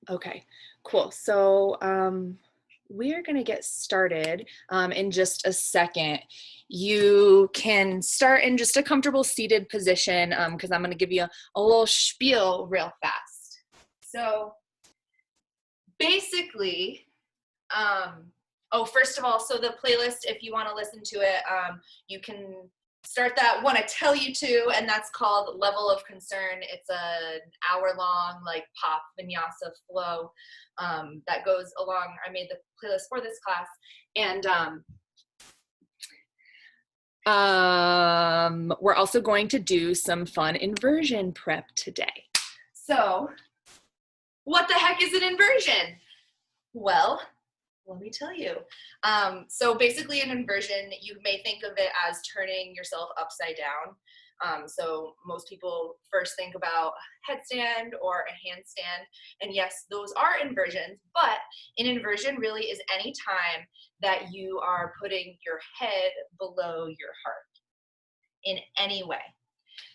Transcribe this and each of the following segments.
Okay, cool. So we're going to get started in just a second. You can start in just a comfortable seated position because I'm going to give you a little spiel real fast. So basically, oh, first of all, so the playlist, if you want to listen to it, you can start that when I tell you to, and that's called Level of Concern. It's an hour-long, like, pop vinyasa flow that goes along. I made the playlist for this class, and we're also going to do some fun inversion prep today. So, what the heck is an inversion? Well, let me tell you. So basically an inversion, you may think of it as turning yourself upside down. So most people first think about headstand or a handstand. And yes, those are inversions, but an inversion really is any time that you are putting your head below your heart in any way.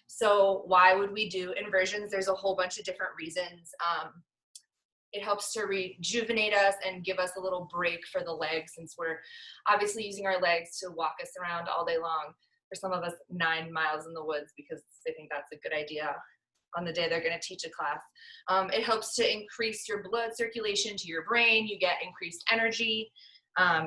So why would we do inversions? There's a whole bunch of different reasons. It helps to rejuvenate us and give us a little break for the legs, since we're obviously using our legs to walk us around all day long. For some of us, 9 miles in the woods, because they think that's a good idea on the day they're going to teach a class. It helps to increase your blood circulation to your brain. You get increased energy,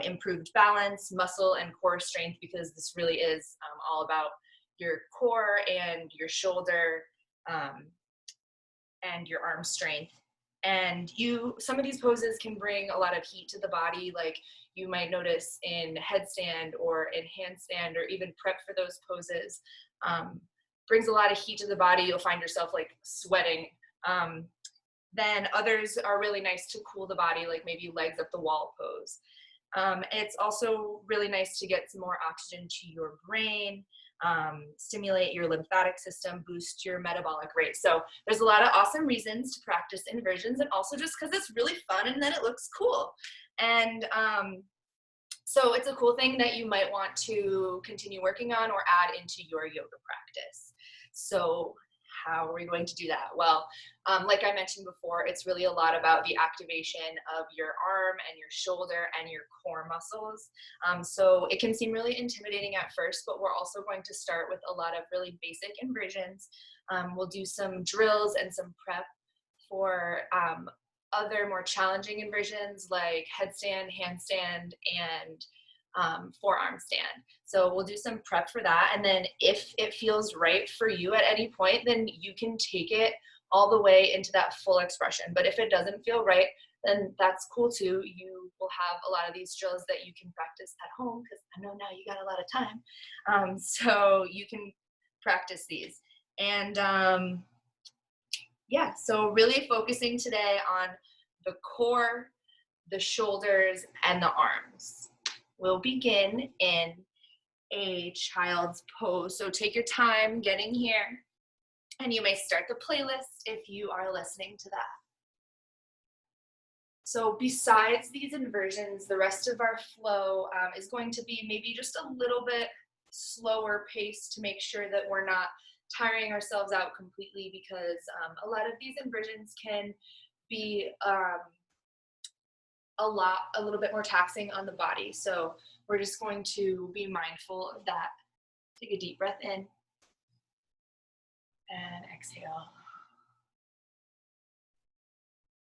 improved balance, muscle and core strength, because this really is all about your core and your shoulder and your arm strength. And some of these poses can bring a lot of heat to the body, like you might notice in headstand or in handstand, or even prep for those poses. Brings a lot of heat to the body. You'll find yourself like sweating. Then others are really nice to cool the body, like maybe legs up the wall pose. It's also really nice to get some more oxygen to your brain, stimulate your lymphatic system, boost your metabolic rate. So there's a lot of awesome reasons to practice inversions, and also just because it's really fun and then it looks cool. And so it's a cool thing that you might want to continue working on or add into your yoga practice. So how are we going to do that? Well, like I mentioned before, it's really a lot about the activation of your arm and your shoulder and your core muscles. So it can seem really intimidating at first, but we're also going to start with a lot of really basic inversions. We'll do some drills and some prep for other more challenging inversions like headstand, handstand, and forearm stand. So we'll do some prep for that. And then if it feels right for you at any point, then you can take it all the way into that full expression. But if it doesn't feel right, then that's cool too. You will have a lot of these drills that you can practice at home, because I know now you got a lot of time. So you can practice these. And yeah, so really focusing today on the core, the shoulders, and the arms. We'll begin in a child's pose. So take your time getting here, and you may start the playlist if you are listening to that. So besides these inversions, the rest of our flow is going to be maybe just a little bit slower pace to make sure that we're not tiring ourselves out completely, because a lot of these inversions can be a little bit more taxing on the body. So we're just going to be mindful of that. Take a deep breath in and exhale.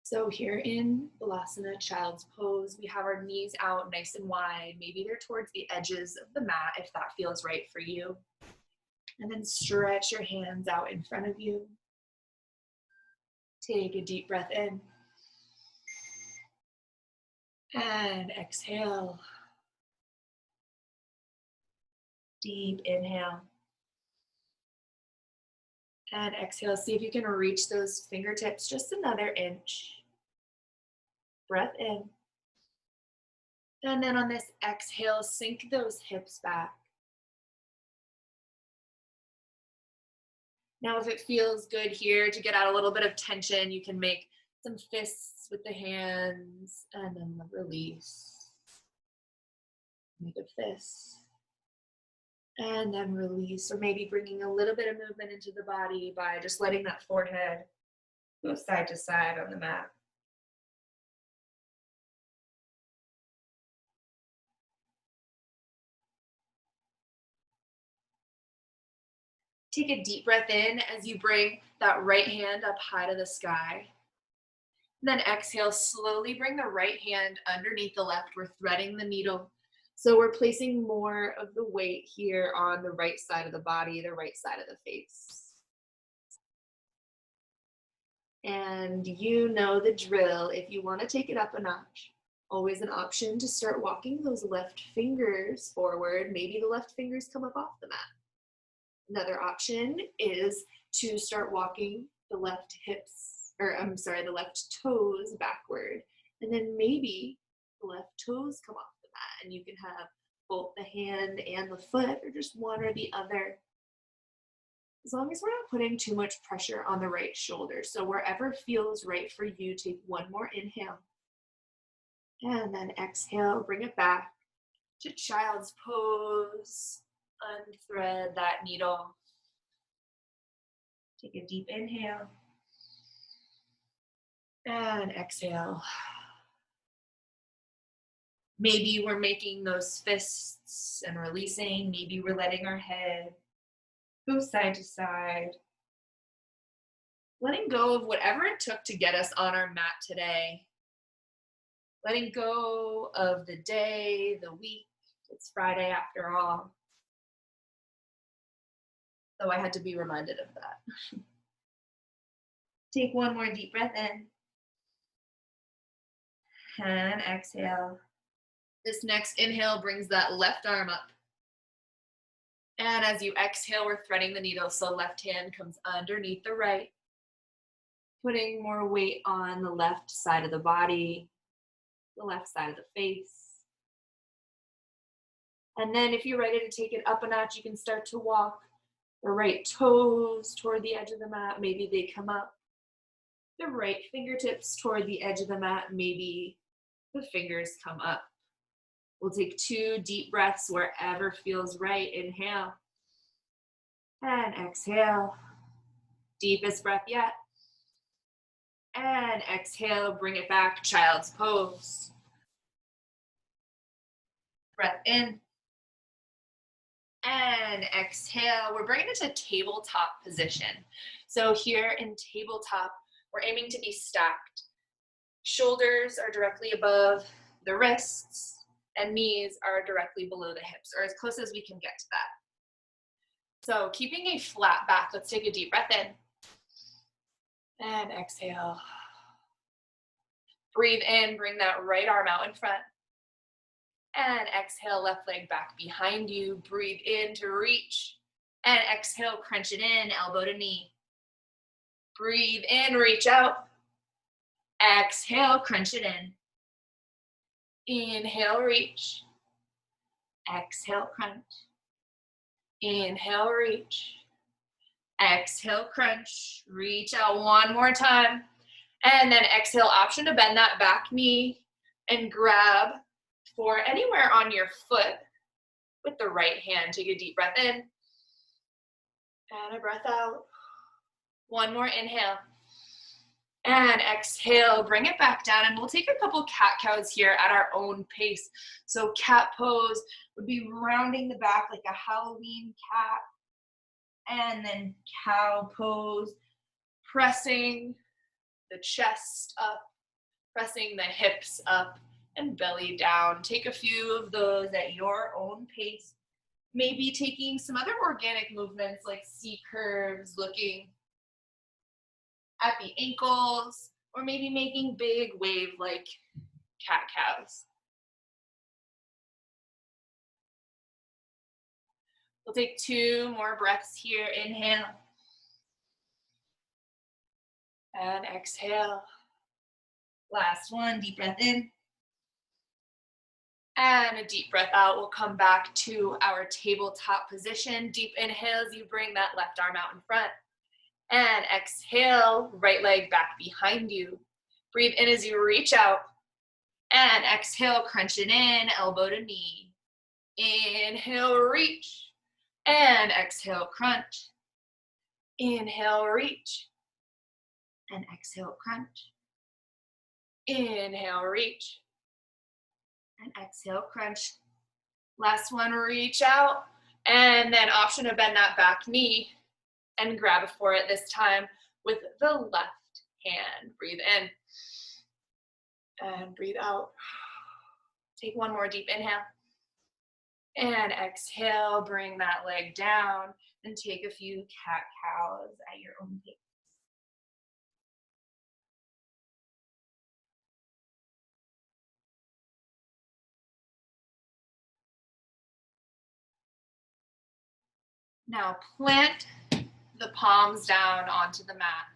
So here in Balasana, child's pose, we have our knees out nice and wide. Maybe they're towards the edges of the mat if that feels right for you. And then stretch your hands out in front of you. Take a deep breath in. And exhale. Deep inhale. And exhale. See if you can reach those fingertips just another inch. Breath in. And then on this exhale, sink those hips back. Now, if it feels good here to get out a little bit of tension, you can make some fists with the hands and then release. Make a fist. And then release, or maybe bringing a little bit of movement into the body by just letting that forehead go side to side on the mat. Take a deep breath in as you bring that right hand up high to the sky. Then exhale, slowly bring the right hand underneath the left. We're threading the needle. So we're placing more of the weight here on the right side of the body, the right side of the face. And you know the drill. If you want to take it up a notch, always an option to start walking those left fingers forward. Maybe the left fingers come up off the mat. Another option is to start walking the left hips, or I'm sorry, the left toes backward. And then maybe the left toes come off the mat and you can have both the hand and the foot or just one or the other. As long as we're not putting too much pressure on the right shoulder. So wherever feels right for you, take one more inhale. And then exhale, bring it back to child's pose. Unthread that needle. Take a deep inhale. And exhale. Maybe we're making those fists and releasing. Maybe we're letting our head go side to side. Letting go of whatever it took to get us on our mat today. Letting go of the day, the week. It's Friday after all. So I had to be reminded of that. Take one more deep breath in. And exhale. This next inhale brings that left arm up. And as you exhale, we're threading the needle. So left hand comes underneath the right. Putting more weight on the left side of the body, the left side of the face. And then if you're ready to take it up a notch, you can start to walk the right toes toward the edge of the mat. Maybe they come up. The right fingertips toward the edge of the mat. Maybe the fingers come up. We'll take 2 deep breaths wherever feels right. Inhale and exhale. Deepest breath yet. And exhale, bring it back, child's pose. Breath in. And exhale, we're bringing it to tabletop position. So here in tabletop, we're aiming to be stacked. Shoulders are directly above the wrists and knees are directly below the hips, or as close as we can get to that. So keeping a flat back, let's take a deep breath in. And exhale. Breathe in, bring that right arm out in front. And exhale, left leg back behind you. Breathe in to reach. And exhale, crunch it in, elbow to knee. Breathe in, reach out. Exhale, crunch it in. Inhale, reach. Exhale, crunch. Inhale, reach. Exhale, crunch. Reach out one more time. And then exhale, option to bend that back knee and grab for anywhere on your foot with the right hand. Take a deep breath in and a breath out. One more inhale and exhale, bring it back down, and we'll take a couple cat-cows here at our own pace. So cat pose would be rounding the back like a Halloween cat, and then cow pose, pressing the chest up, pressing the hips up, and belly down. Take a few of those at your own pace. Maybe taking some other organic movements like C curves, looking at the ankles, or maybe making big wave like cat-cows. We'll take 2 more breaths here. Inhale and exhale. Last one, deep breath in. And a deep breath out. We'll come back to our tabletop position. Deep inhales, you bring that left arm out in front. And exhale, right leg back behind you. Breathe in as you reach out. And exhale, crunch it in, elbow to knee. Inhale, reach. And exhale, crunch. Inhale, reach. And exhale, crunch. Inhale, reach. And exhale, crunch. Last one, reach out. And then option to bend that back knee and grab for it this time with the left hand. Breathe in and breathe out. Take one more deep inhale. And exhale, bring that leg down and take a few cat-cows at your own pace. Now plant the palms down onto the mat.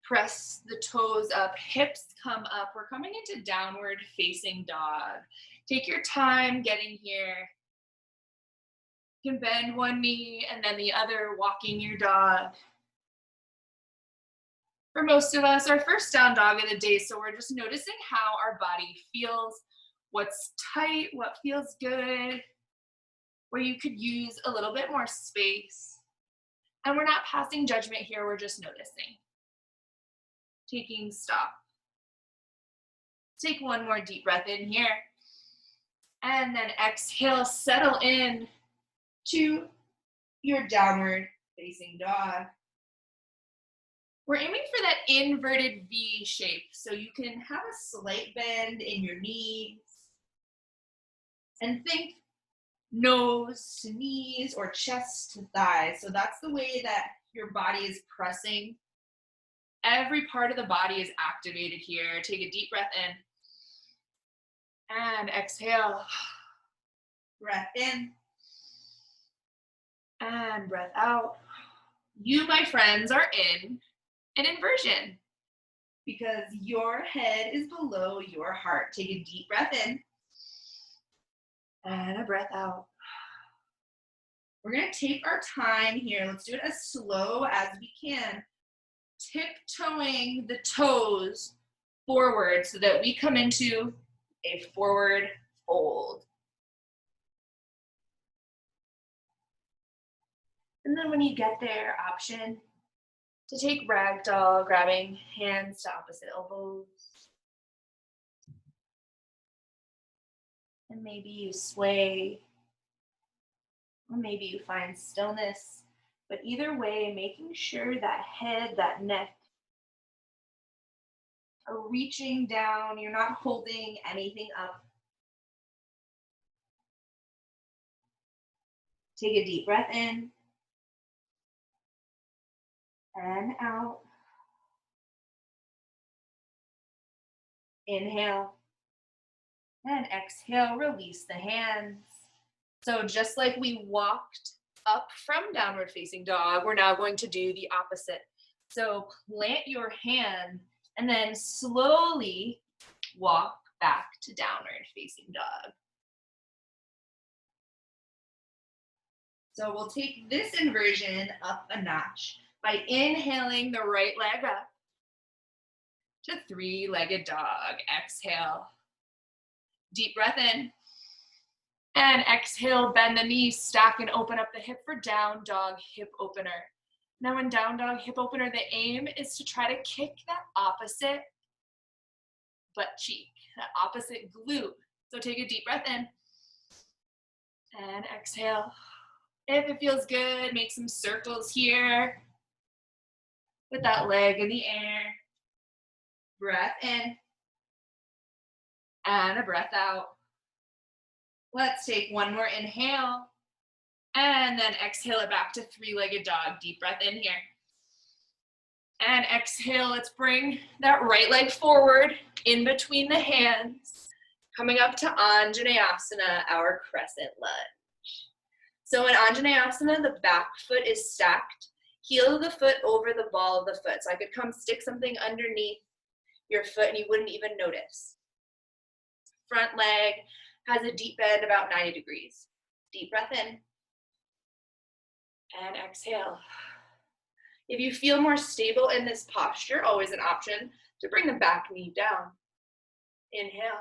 Press the toes up, hips come up. We're coming into downward facing dog. Take your time getting here. You can bend one knee and then the other, walking your dog. For most of us, our first down dog of the day, so we're just noticing how our body feels, what's tight, what feels good, where you could use a little bit more space. And we're not passing judgment here, we're just noticing. Taking stock. Take one more deep breath in here. And then exhale, settle in to your downward facing dog. We're aiming for that inverted V shape, so you can have a slight bend in your knees. And think nose to knees or chest to thighs. So that's the way that your body is pressing. Every part of the body is activated here. Take a deep breath in. And exhale. Breath in. And breath out. You, my friends, are in an inversion because your head is below your heart. Take a deep breath in. And a breath out. We're going to take our time here. Let's do it as slow as we can. Tiptoeing the toes forward so that we come into a forward fold. And then when you get there, option to take ragdoll, grabbing hands to opposite elbows. And maybe you sway, or maybe you find stillness. But either way, making sure that head, that neck are reaching down. You're not holding anything up. Take a deep breath in and out. Inhale and exhale, release the hands. So just like we walked up from downward facing dog, we're now going to do the opposite. So plant your hand and then slowly walk back to downward facing dog. So we'll take this inversion up a notch by inhaling the right leg up to three-legged dog. Exhale. Deep breath in. And exhale, bend the knees, stack and open up the hip for down dog hip opener. Now in down dog hip opener, the aim is to try to kick that opposite butt cheek, that opposite glute. So take a deep breath in and exhale. If it feels good, make some circles here with that leg in the air. Breath in and a breath out. Let's take one more inhale and then exhale it back to three-legged dog. Deep breath in here. And exhale, let's bring that right leg forward in between the hands, coming up to Anjaneyasana, our crescent lunge. So in Anjaneyasana, the back foot is stacked, heel of the foot over the ball of the foot. So I could come stick something underneath your foot and you wouldn't even notice. Front leg has a deep bend about 90 degrees. Deep breath in and exhale. If you feel more stable in this posture, always an option to bring the back knee down. Inhale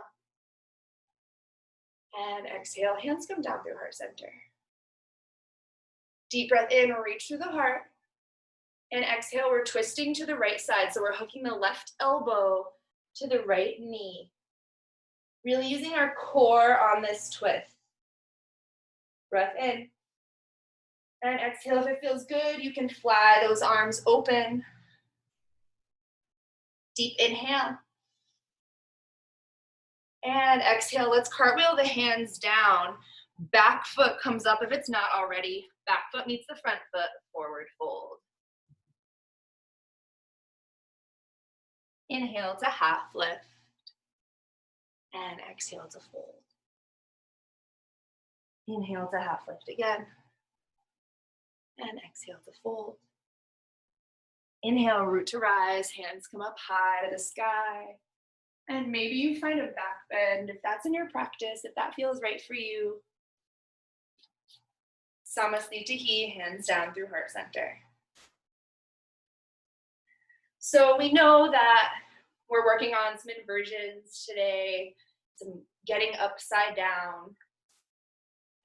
and exhale. Hands come down through heart center. Deep breath in, reach through the heart. And exhale, we're twisting to the right side. So we're hooking the left elbow to the right knee. Really using our core on this twist. Breath in And exhale if it feels good. You can fly those arms open. Deep inhale. And exhale, let's cartwheel the hands down. Back foot comes up if it's not already. Back foot meets the front foot, forward fold. Inhale to half lift. And exhale to fold. Inhale to half lift again. And exhale to fold. Inhale, root to rise, hands come up high to the sky. And maybe you find a back bend if that's in your practice, if that feels right for you. Samasthiti, hands down through heart center. So we know that we're working on some inversions today, some getting upside down.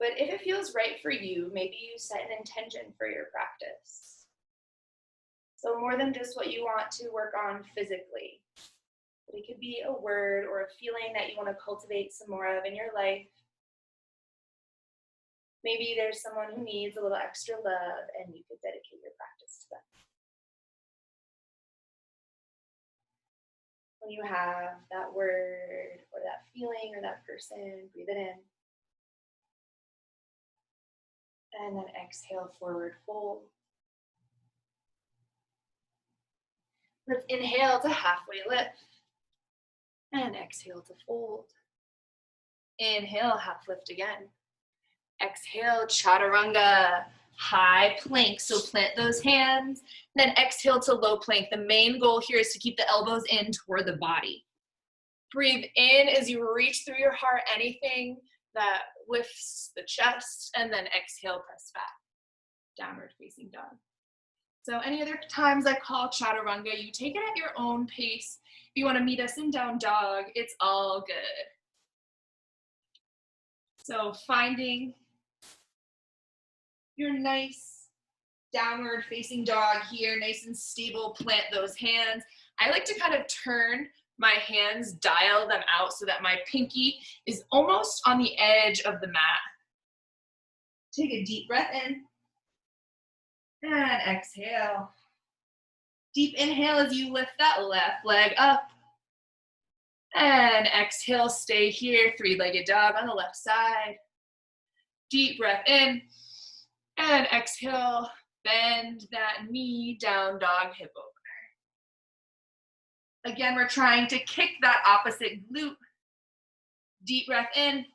But if it feels right for you, maybe you set an intention for your practice. So more than just what you want to work on physically. But it could be a word or a feeling that you want to cultivate some more of in your life. Maybe there's someone who needs a little extra love and you could dedicate your practice to them. When you have that word or that feeling or that person, breathe it in. And then exhale, forward fold. Let's inhale to halfway lift. And exhale to fold. Inhale, half lift again. Exhale, chaturanga, high plank. So plant those hands. Then exhale to low plank. The main goal here is to keep the elbows in toward the body. Breathe in as you reach through your heart, anything that lifts the chest, and then exhale, press back. Downward facing dog. So any other times I call chaturanga, you take it at your own pace. If you want to meet us in down dog, it's all good. So finding your nice downward facing dog here, nice and stable, plant those hands. I like to kind of turn my hands, dial them out so that my pinky is almost on the edge of the mat. Take a deep breath in and exhale. Deep inhale as you lift that left leg up. And exhale, stay here, three-legged dog on the left side. Deep breath in. And exhale, bend that knee, down dog, hip opener. Again, we're trying to kick that opposite glute. Deep breath in.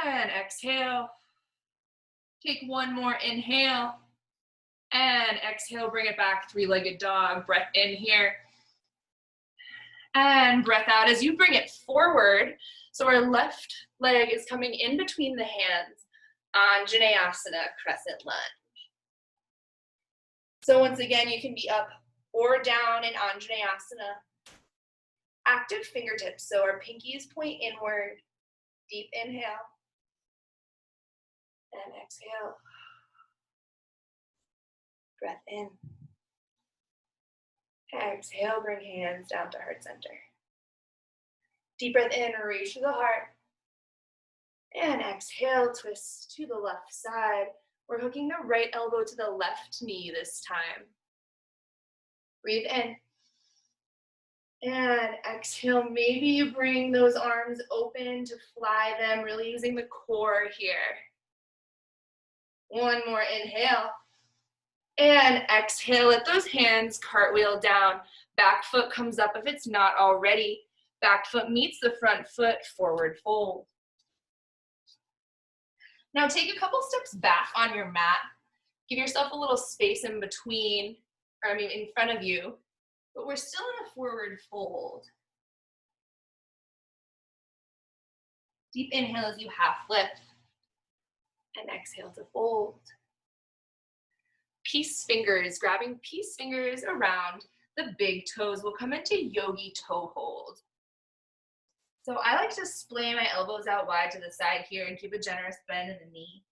And exhale. Take one more inhale. And exhale, bring it back, three-legged dog. Breath in here. And breath out as you bring it forward. So our left leg is coming in between the hands. Anjaneyasana, crescent lunge. So once again, you can be up or down in Anjaneyasana. Active fingertips, so our pinkies point inward. Deep inhale. And exhale. Breath in. Exhale, bring hands down to heart center. Deep breath in, reach to the heart. And exhale, twist to the left side. We're hooking the right elbow to the left knee this time. Breathe in. And exhale, maybe you bring those arms open to fly them, really using the core here. One more inhale. And exhale, let those hands cartwheel down. Back foot comes up if it's not already. Back foot meets the front foot, forward fold. Now take a couple steps back on your mat. Give yourself a little space in between, in front of you, but we're still in a forward fold. Deep inhale as you half lift, and exhale to fold. Peace fingers, grabbing peace fingers around the big toes. We'll come into yogi toe hold. So I like to splay my elbows out wide to the side here and keep a generous bend in the knee.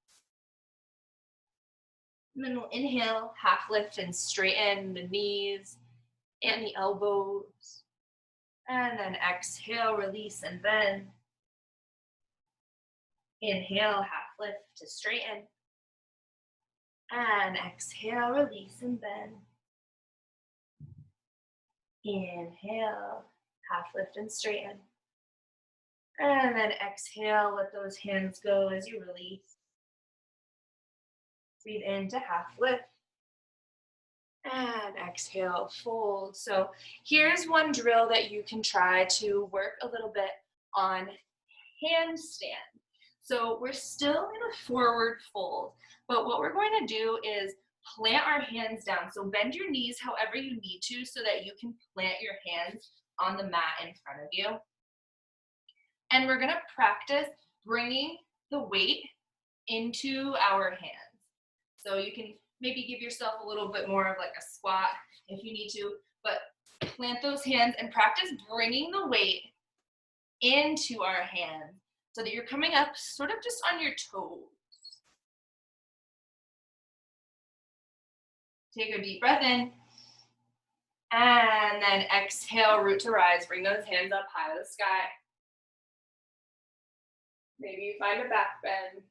And then we'll inhale, half lift and straighten the knees and the elbows. And then exhale, release and bend. Inhale, half lift to straighten. And exhale, release and bend. Inhale, half lift and straighten. And then exhale, let those hands go as you release. Breathe into half lift. And exhale, fold. So here's one drill that you can try to work a little bit on handstand. So we're still in a forward fold, but what we're going to do is plant our hands down. So bend your knees however you need to so that you can plant your hands on the mat in front of you. And we're gonna practice bringing the weight into our hands. So you can maybe give yourself a little bit more of like a squat if you need to, but plant those hands and practice bringing the weight into our hands so that you're coming up sort of just on your toes. Take a deep breath in. And then exhale, root to rise. Bring those hands up high to the sky. Maybe you find a back bend.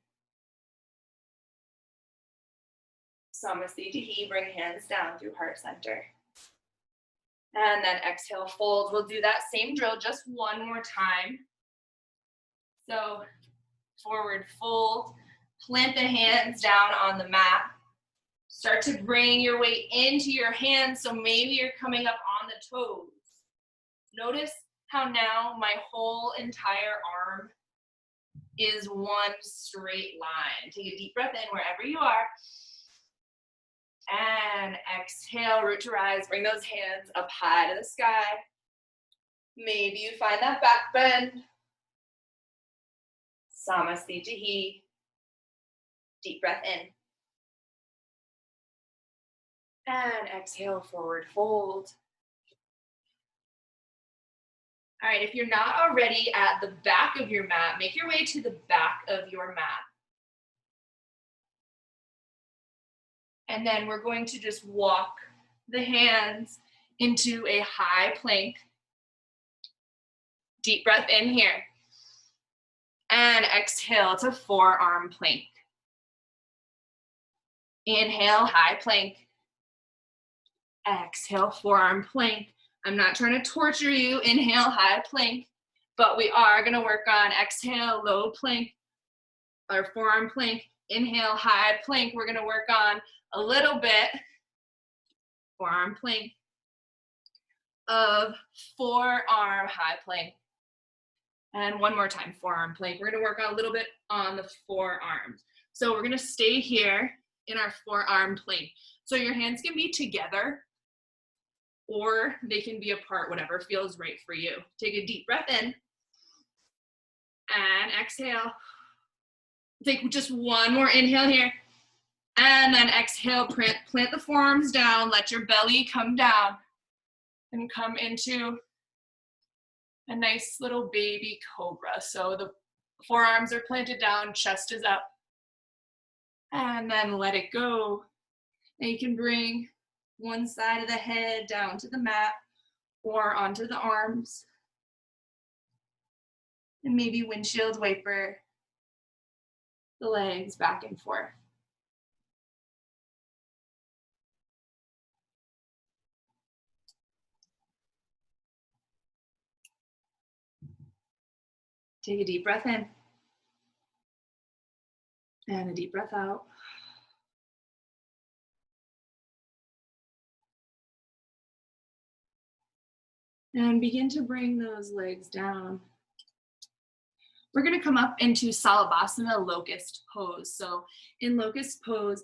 Samasthiti, bring hands down through heart center. And then exhale, fold. We'll do that same drill just one more time. So forward fold, plant the hands down on the mat. Start to bring your weight into your hands, so maybe you're coming up on the toes. Notice how now my whole entire arm is one straight line. Take a deep breath in wherever you are. And exhale, root to rise. Bring those hands up high to the sky. Maybe you find that back bend. Samasthiti. Deep breath in. And exhale, forward fold. All right, if you're not already at the back of your mat, make your way to the back of your mat. And then we're going to just walk the hands into a high plank. Deep breath in here. And exhale to forearm plank. Inhale, high plank. Exhale, forearm plank. I'm not trying to torture you. Inhale, high plank. But we are going to work on exhale, low plank, or forearm plank. Inhale, high plank. We're going to work on a little bit, forearm plank, of forearm high plank. And one more time, forearm plank. We're going to work on a little bit on the forearms. So we're going to stay here in our forearm plank. So your hands can be together or they can be apart, whatever feels right for you. Take a deep breath in and exhale. Take just one more inhale here. And then exhale, plant the forearms down, let your belly come down and come into a nice little baby cobra. So the forearms are planted down, chest is up. And then let it go. And you can bring one side of the head down to the mat or onto the arms. And maybe windshield wiper the legs back and forth. Take a deep breath in. And a deep breath out. And begin to bring those legs down. We're going to come up into Salabhasana, locust pose. So in locust pose,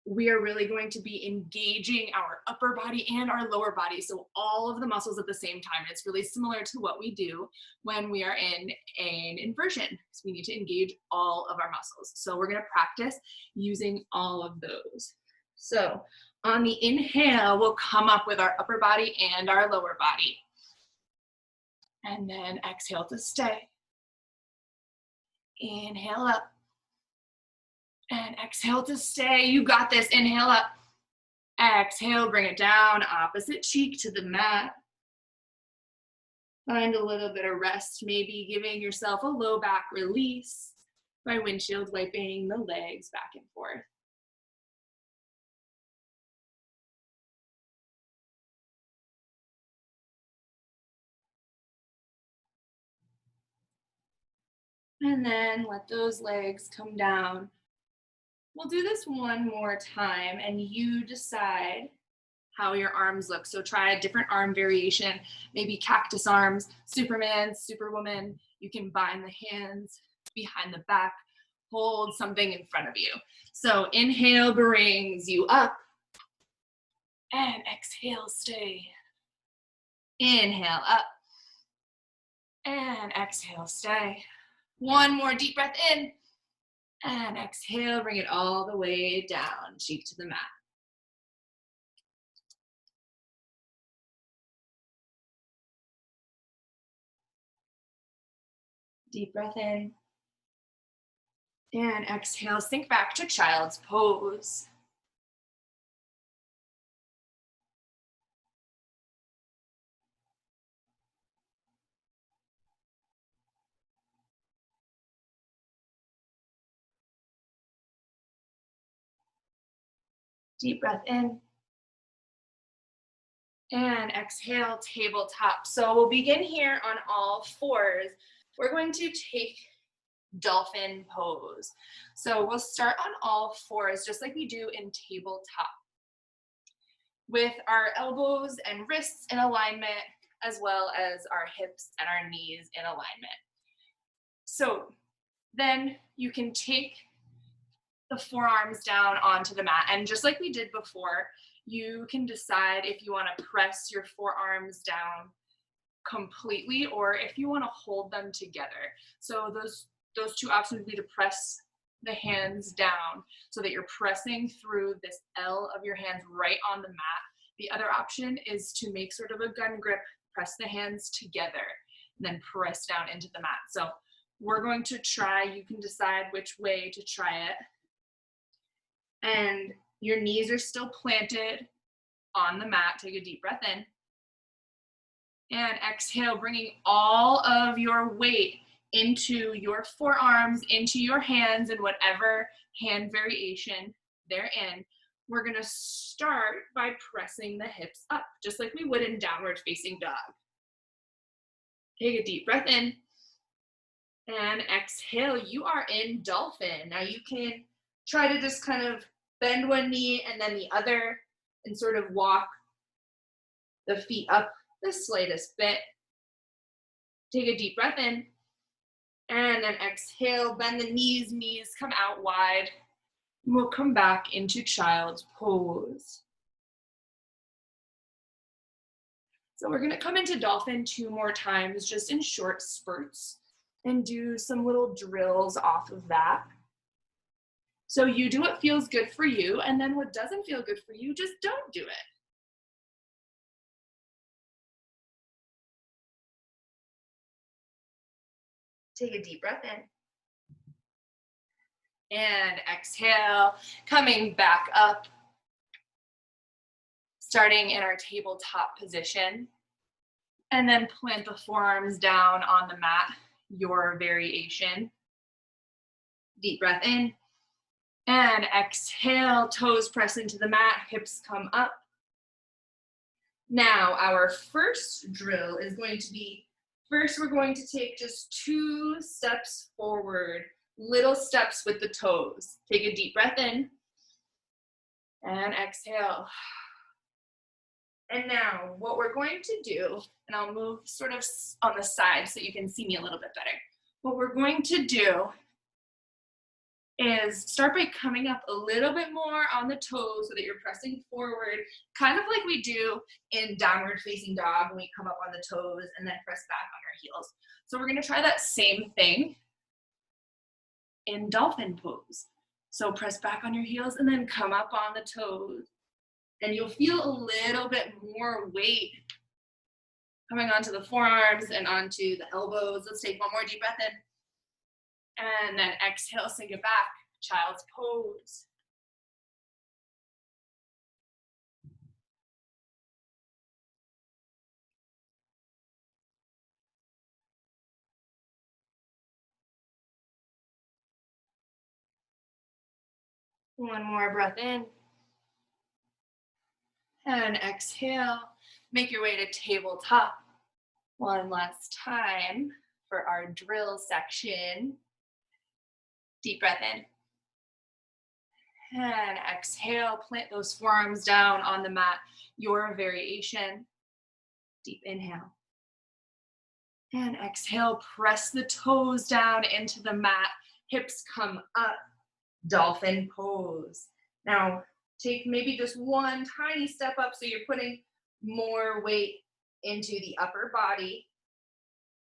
we are really going to be engaging our upper body and our lower body. So all of the muscles at the same time. It's really similar to what we do when we are in an inversion. So we need to engage all of our muscles. So we're going to practice using all of those. So on the inhale, we'll come up with our upper body and our lower body. And then exhale to stay. Inhale up. And exhale to stay. You got this. Inhale up. Exhale, bring it down. Opposite cheek to the mat. Find a little bit of rest, maybe giving yourself a low back release by windshield wiping the legs back and forth. And then let those legs come down. We'll do this one more time and you decide how your arms look. So try a different arm variation, maybe cactus arms, Superman, Superwoman. You can bind the hands behind the back, hold something in front of you. So inhale brings you up and exhale, stay. Inhale up and exhale, stay. One more deep breath in and exhale, bring it all the way down, cheek to the mat. Deep breath in and exhale, sink back to child's pose. Deep breath in and exhale, tabletop. So we'll begin here on all fours. We're going to take dolphin pose. So we'll start on all fours, just like we do in tabletop, with our elbows and wrists in alignment, as well as our hips and our knees in alignment. So then you can take the forearms down onto the mat. And just like we did before, you can decide if you want to press your forearms down completely or if you want to hold them together. So those two options would be to press the hands down so that you're pressing through this L of your hands right on the mat. The other option is to make sort of a gun grip, press the hands together, and then press down into the mat. So we're going to try, you can decide which way to try it. And your knees are still planted on the mat. Take a deep breath in. And exhale, bringing all of your weight into your forearms, into your hands, and whatever hand variation they're in. We're gonna start by pressing the hips up, just like we would in downward facing dog. Take a deep breath in. And exhale, you are in dolphin. Now you can try to just kind of bend one knee and then the other and sort of walk the feet up the slightest bit. Take a deep breath in and then exhale, bend the knees come out wide. We'll come back into child's pose. So we're gonna come into dolphin 2 more times, just in short spurts, and do some little drills off of that. So you do what feels good for you, and then what doesn't feel good for you, just don't do it. Take a deep breath in. And exhale, coming back up, starting in our tabletop position. And then plant the forearms down on the mat, your variation. Deep breath in. And exhale, toes press into the mat, hips come up. Now, our first drill is going to be, first we're going to take just 2 steps forward, little steps with the toes. Take a deep breath in and exhale. And now what we're going to do, and I'll move sort of on the side so you can see me a little bit better. What we're going to do is start by coming up a little bit more on the toes so that you're pressing forward, kind of like we do in downward facing dog when we come up on the toes and then press back on our heels. So we're gonna try that same thing in dolphin pose. So press back on your heels and then come up on the toes. And you'll feel a little bit more weight coming onto the forearms and onto the elbows. Let's take one more deep breath in. And then exhale, sink it back, child's pose. One more breath in. And exhale, make your way to tabletop. One last time for our drill section. Deep breath in. And exhale, plant those forearms down on the mat, your variation. Deep inhale. And exhale, press the toes down into the mat, hips come up, dolphin pose. Now, take maybe just one tiny step up so you're putting more weight into the upper body.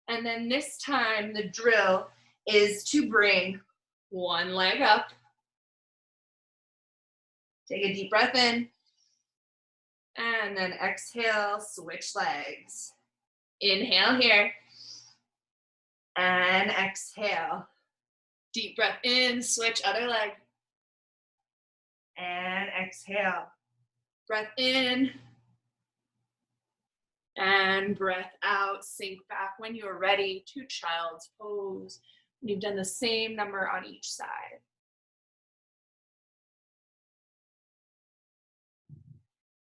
And then this time, the drill is to bring one leg up. Take a deep breath in. And then exhale, switch legs. Inhale here. And exhale. Deep breath in, switch other leg. And exhale. Breath in. And breath out. Sink back when you're ready to child's pose. You've done the same number on each side.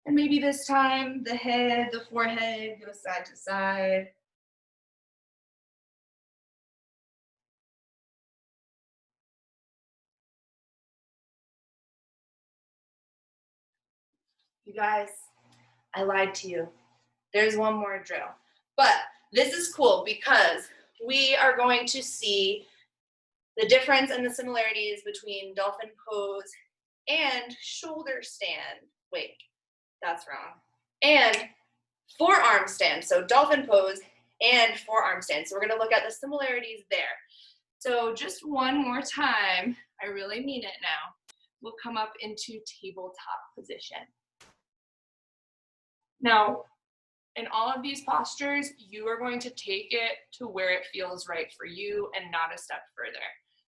And maybe this time the head, the forehead goes side to side. You guys, I lied to you. There's one more drill. But this is cool because we are going to see the difference and the similarities between dolphin pose and shoulder stand. Wait, that's wrong. And forearm stand. So dolphin pose and forearm stand. So we're going to look at the similarities there. So just one more time, I really mean it now. We'll come up into tabletop position. Now, in all of these postures, you are going to take it to where it feels right for you and not a step further.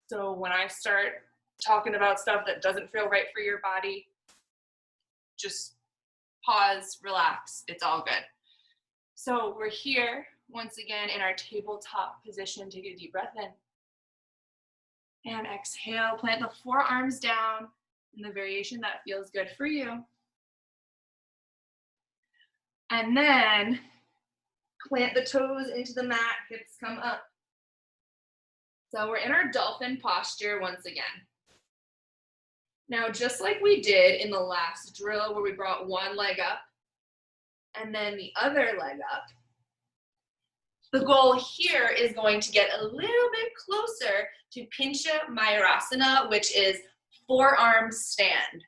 So when I start talking about stuff that doesn't feel right for your body, just pause, relax, it's all good. So we're here, once again, in our tabletop position. Take a deep breath in. And exhale, plant the forearms down in the variation that feels good for you. And then plant the toes into the mat, hips come up. So we're in our dolphin posture once again. Now, just like we did in the last drill where we brought one leg up and then the other leg up, the goal here is going to get a little bit closer to Pincha Mayurasana, which is forearm stand.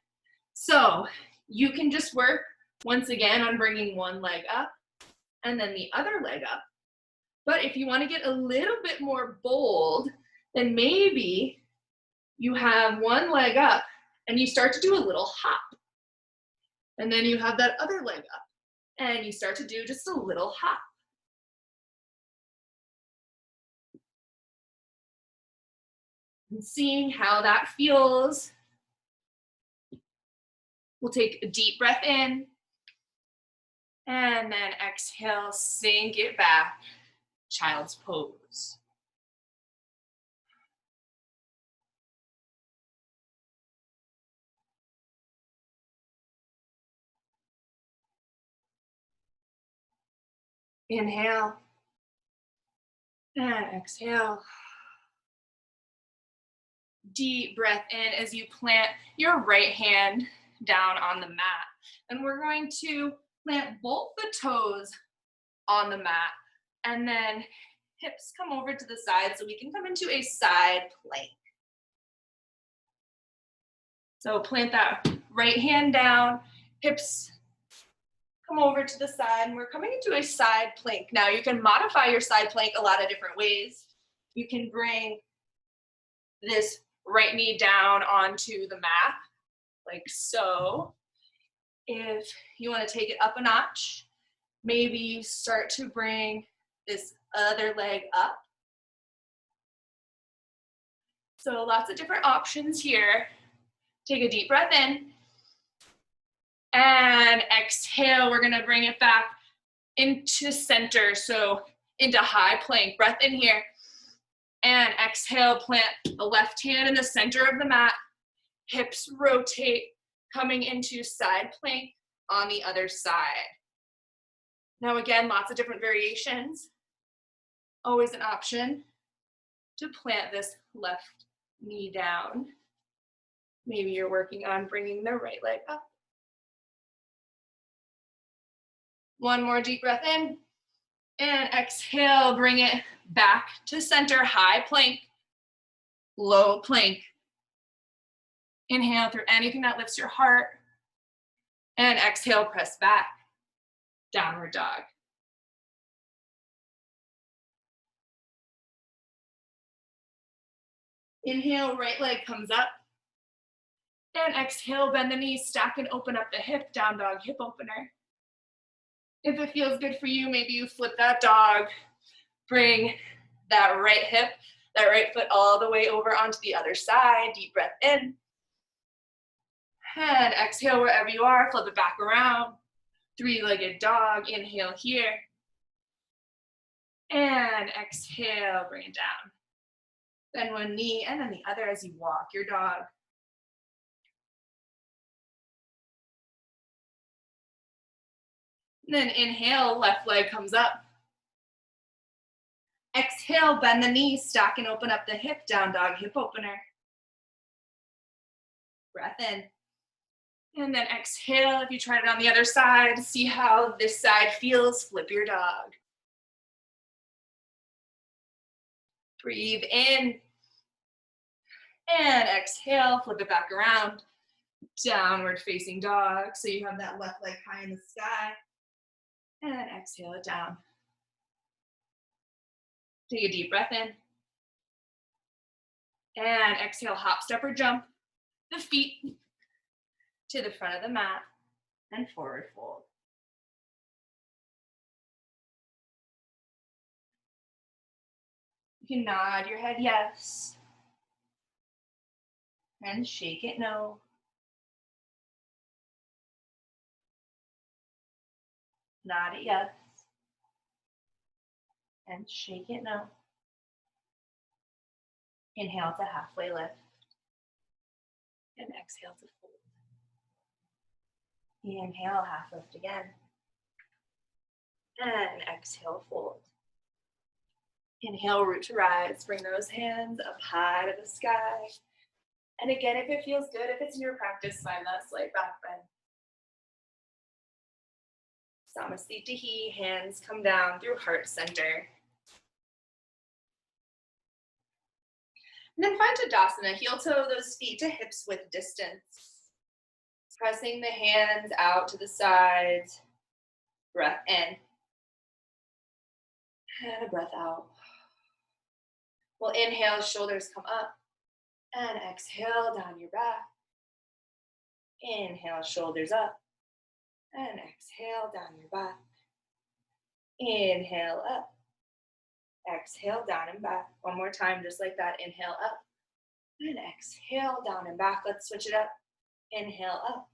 So you can just work once again on bringing one leg up and then the other leg up. But if you want to get a little bit more bold, then maybe you have one leg up and you start to do a little hop. And then you have that other leg up and you start to do just a little hop. And seeing how that feels. We'll take a deep breath in and then exhale, sink it back, child's pose. Inhale and exhale. Deep breath in as you plant your right hand down on the mat. And we're going to plant both the toes on the mat and then hips come over to the side so we can come into a side plank. So plant that right hand down, hips come over to the side, and we're coming into a side plank. Now you can modify your side plank a lot of different ways. You can bring this right knee down onto the mat, like so. If you want to take it up a notch, maybe you start to bring this other leg up. So lots of different options here. Take a deep breath in. And exhale, we're gonna bring it back into center, so into high plank. Breath in here. And exhale, plant the left hand in the center of the mat. Hips rotate, coming into side plank on the other side. Now again, lots of different variations. Always an option to plant this left knee down. Maybe you're working on bringing the right leg up. One more deep breath in. And exhale, bring it back to center, high plank, low plank. Inhale through anything that lifts your heart. And exhale, press back, downward dog. Inhale, right leg comes up. And exhale, bend the knees, stack and open up the hip, down dog, hip opener. If it feels good for you, maybe you flip that dog, bring that right hip, that right foot all the way over onto the other side. Deep breath in. And exhale wherever you are, flip it back around. Three-legged dog, inhale here. And exhale, bring it down. Bend one knee and then the other as you walk your dog. And then inhale, left leg comes up. Exhale, bend the knees, stack and open up the hip, down dog, hip opener. Breath in. And then exhale, if you tried it on the other side, see how this side feels, flip your dog. Breathe in. And exhale, flip it back around. Downward facing dog, so you have that left leg high in the sky. And exhale it down. Take a deep breath in. And exhale, hop, step, or jump the feet to the front of the mat and forward fold. You can nod your head yes. And shake it no. Nod it yes. And shake it no. Inhale to halfway lift. And exhale to fold. Inhale, half lift again. And exhale, fold. Inhale, root to rise. Bring those hands up high to the sky. And again, if it feels good, if it's in your practice, find that slight back bend. Samasthiti, hands come down through heart center. And then find Tadasana, heel toe those feet to hips width distance. Pressing the hands out to the sides. Breath in. And a breath out. We'll inhale, shoulders come up. And exhale, down your back. Inhale, shoulders up. And exhale, down your back. Inhale, up. Exhale, down and back. One more time, just like that. Inhale, up. And exhale, down and back. Let's switch it up. Inhale, up.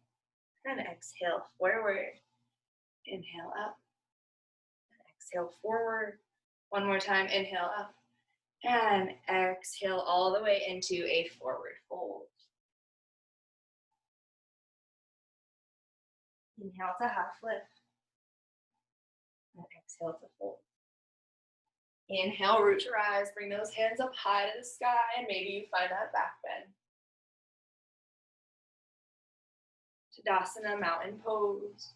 And exhale, forward. Inhale, up. And exhale, forward. One more time. Inhale, up. And exhale all the way into a forward fold. Inhale to half lift. And exhale to fold. Inhale, root to rise. Bring those hands up high to the sky, and maybe you find that back bend. Tadasana, mountain pose.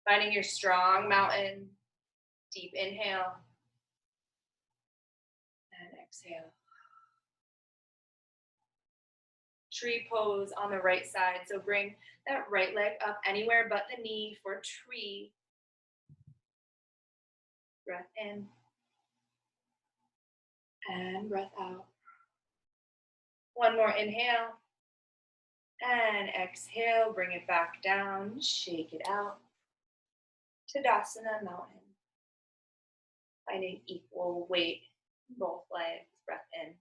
Finding your strong mountain. Deep inhale. And exhale. Tree pose on the right side. So bring that right leg up anywhere but the knee for tree. Breath in. And breath out. One more inhale. And exhale, bring it back down, shake it out. Tadasana, mountain. Finding equal weight in both legs. Breath in.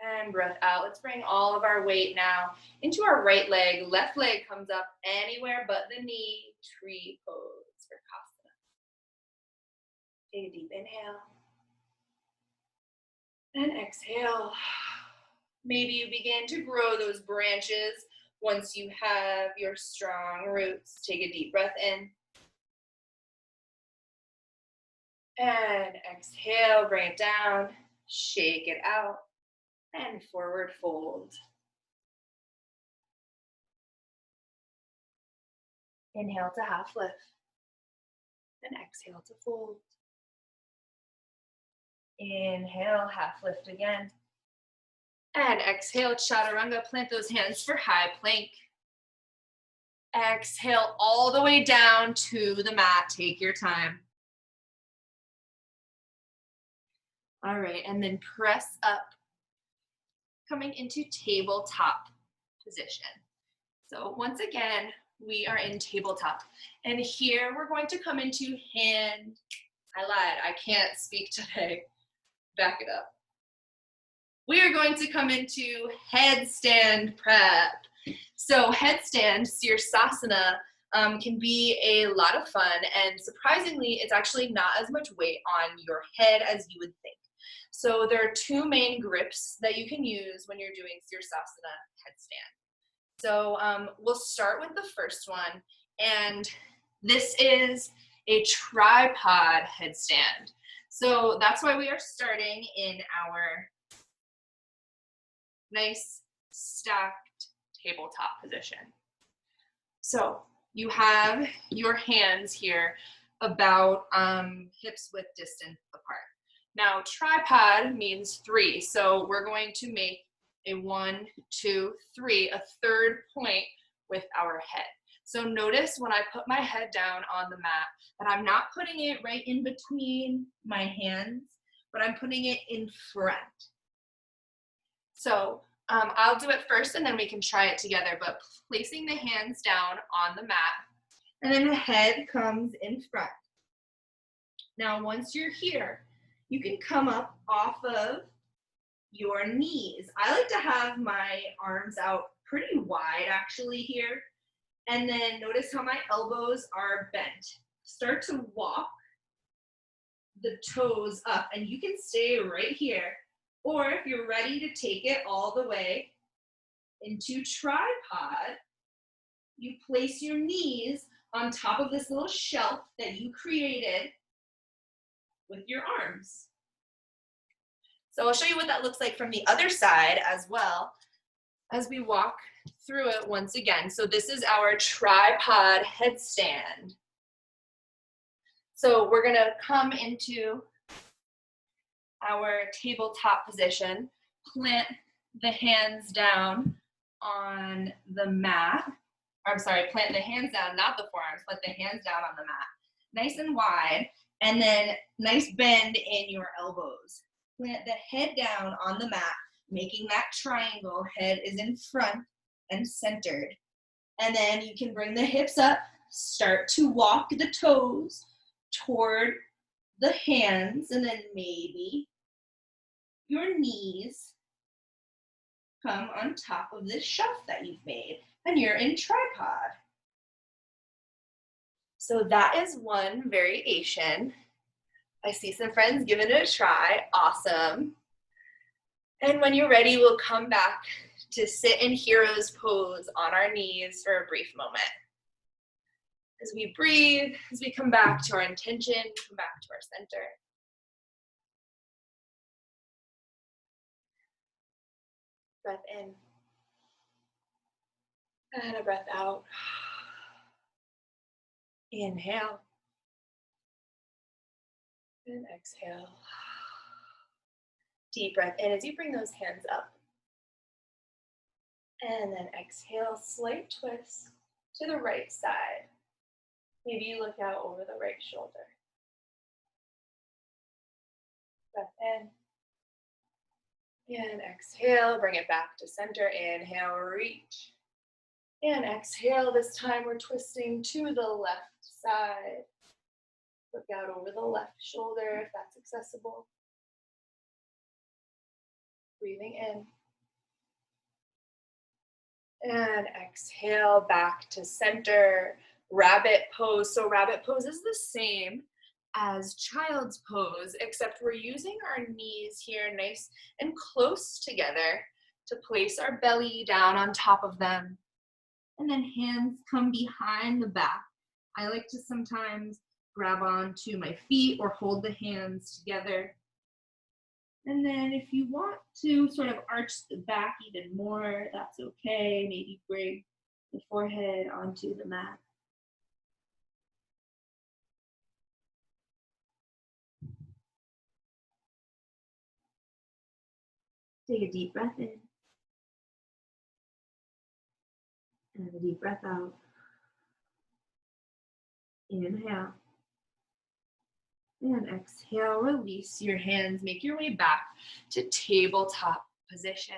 And breath out. Let's bring all of our weight now into our right leg. Left leg comes up anywhere but the knee. Tree pose for Kasana. Take a deep inhale. And exhale. Maybe you begin to grow those branches once you have your strong roots. Take a deep breath in. And exhale, bring it down. Shake it out and forward fold. Inhale to half lift and exhale to fold. Inhale, half lift again. And exhale, chaturanga, plant those hands for high plank. Exhale all the way down to the mat, take your time. All right, and then press up, coming into tabletop position. So once again, we are in tabletop. And here we're going to come into hand, I lied, I can't speak today. Back it up. We are going to come into headstand prep. So headstand, sirsasana, can be a lot of fun, and surprisingly, it's actually not as much weight on your head as you would think. So there are two main grips that you can use when you're doing sirsasana headstand. So we'll start with the first one, and this is a tripod headstand. So that's why we are starting in our nice stacked tabletop position. So you have your hands here about hips width distance apart. Now tripod means 3, so we're going to make a 1, 2, 3, a third point with our head. So notice when I put my head down on the mat that I'm not putting it right in between my hands, but I'm putting it in front. So I'll do it first and then we can try it together, but placing the hands down on the mat, and then the head comes in front. Now once you're here, you can come up off of your knees. I like to have my arms out pretty wide actually here, and then notice how my elbows are bent. Start to walk the toes up, and you can stay right here. Or if you're ready to take it all the way into tripod, you place your knees on top of this little shelf that you created with your arms. So I'll show you what that looks like from the other side as well as we walk through it once again. So this is our tripod headstand. So we're gonna come into our tabletop position, plant the hands down on the mat. I'm sorry, plant the hands down, not the forearms, plant the hands down on the mat. Nice and wide, and then nice bend in your elbows. Plant the head down on the mat, making that triangle. Head is in front and centered. And then you can bring the hips up, start to walk the toes toward the hands, and then maybe your knees come on top of this shelf that you've made, and you're in tripod. So that is one variation. I see some friends giving it a try. Awesome. And when you're ready, we'll come back to sit in hero's pose on our knees for a brief moment. As we breathe, as we come back to our intention, come back to our center. Breath in. And a breath out. Inhale. And exhale. Deep breath in as you bring those hands up. And then exhale, slight twist to the right side. Maybe you look out over the right shoulder. Breath in. And exhale, bring it back to center. Inhale, reach. And exhale, this time we're twisting to the left side. Look out over the left shoulder if that's accessible. Breathing in. And exhale, back to center. Rabbit pose. So rabbit pose is the same as child's pose, except we're using our knees here nice and close together to place our belly down on top of them. And then hands come behind the back. I like to sometimes grab onto my feet or hold the hands together. And then if you want to sort of arch the back even more, that's okay. Maybe bring the forehead onto the mat. Take a deep breath in and a deep breath out. Inhale and exhale. Release your hands. Make your way back to tabletop position.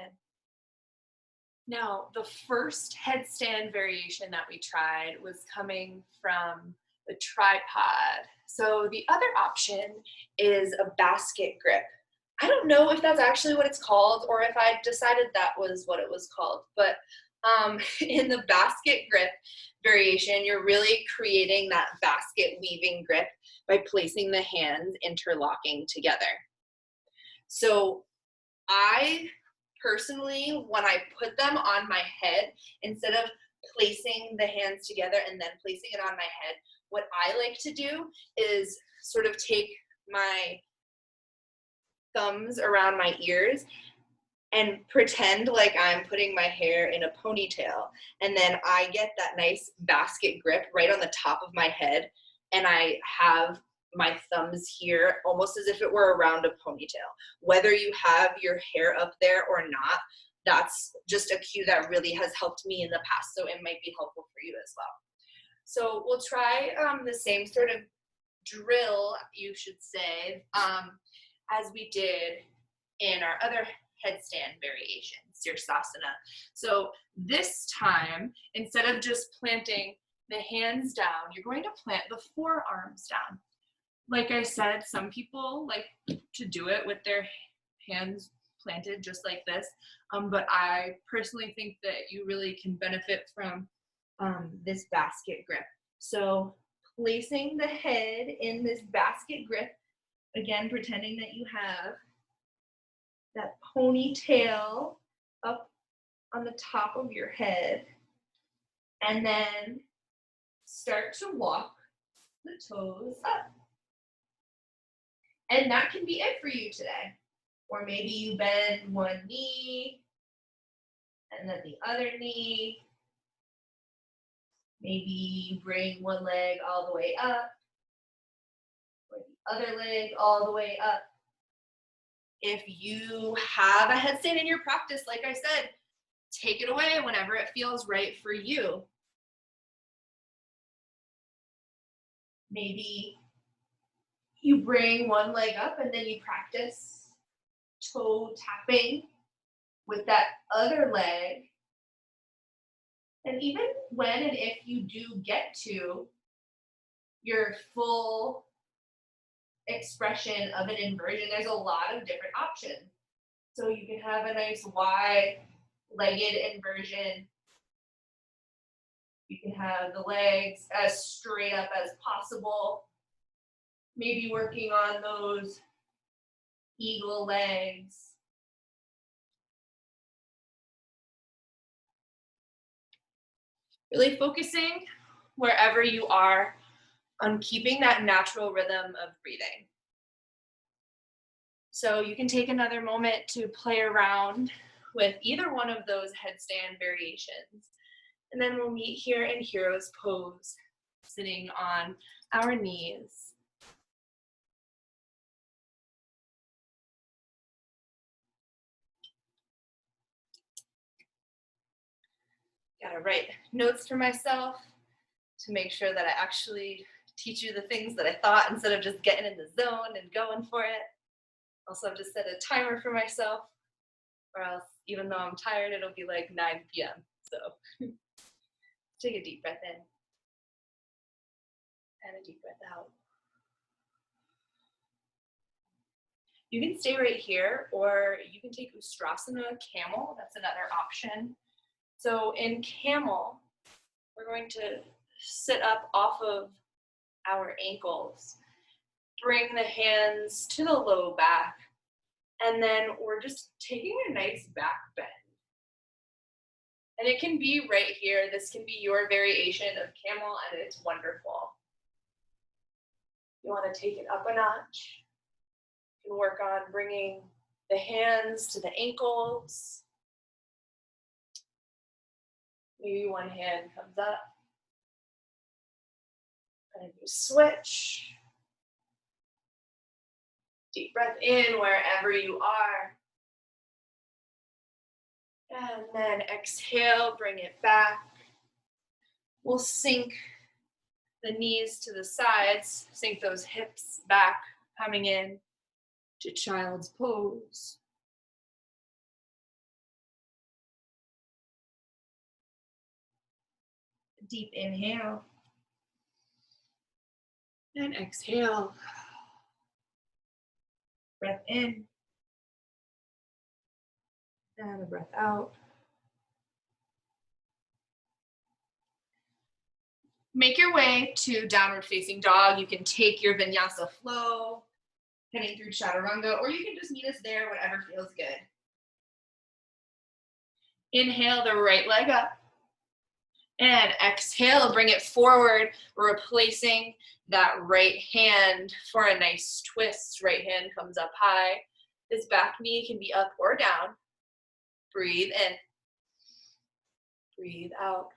Now, the first headstand variation that we tried was coming from the tripod. So the other option is a basket grip. I don't know if that's actually what it's called or if I decided that was what it was called, but in the basket grip variation, you're really creating that basket weaving grip by placing the hands interlocking together. So I personally, when I put them on my head, instead of placing the hands together and then placing it on my head, what I like to do is sort of take my thumbs around my ears and pretend like I'm putting my hair in a ponytail. And then I get that nice basket grip right on the top of my head. And I have my thumbs here almost as if it were around a ponytail. Whether you have your hair up there or not, that's just a cue that really has helped me in the past. So it might be helpful for you as well. So we'll try the same sort of drill, you should say, as we did in our other headstand variation, Sirsasana. So this time, instead of just planting the hands down, you're going to plant the forearms down. Like I said, some people like to do it with their hands planted just like this, but I personally think that you really can benefit from this basket grip. So placing the head in this basket grip, again, pretending that you have that ponytail up on the top of your head, and then start to walk the toes up. And that can be it for you today. Or maybe you bend one knee and then the other knee. Maybe you bring one leg all the way up, or the other leg all the way up. If you have a headstand in your practice, like I said, take it away whenever it feels right for you. Maybe you bring one leg up and then you practice toe tapping with that other leg. And even when and if you do get to your full expression of an inversion, there's a lot of different options. So you can have a nice wide-legged inversion. You can have the legs as straight up as possible. Maybe working on those eagle legs. Really focusing wherever you are on keeping that natural rhythm of breathing. So you can take another moment to play around with either one of those headstand variations. And then we'll meet here in Hero's Pose, sitting on our knees. Gotta write notes for myself to make sure that I actually teach you the things that I thought instead of just getting in the zone and going for it. Also, I've just set a timer for myself, or else, even though I'm tired, it'll be like 9 p.m. So take a deep breath in and a deep breath out. You can stay right here, or you can take Ustrasana, camel. That's another option. So in camel, we're going to sit up off of our ankles, bring the hands to the low back, and then we're just taking a nice back bend. And it can be right here. This can be your variation of camel, and it's wonderful. You want to take it up a notch. You can work on bringing the hands to the ankles. Maybe one hand comes up. And you switch. Deep breath in wherever you are. And then exhale, bring it back. We'll sink the knees to the sides, sink those hips back, coming in to child's pose. Deep inhale. And exhale. Breath in. And a breath out. Make your way to downward facing dog. You can take your vinyasa flow, heading through chaturanga, or you can just meet us there, whatever feels good. Inhale the right leg up. And exhale, bring it forward, replacing that right hand for a nice twist. Right hand comes up high. This back knee can be up or down. Breathe in. Breathe out.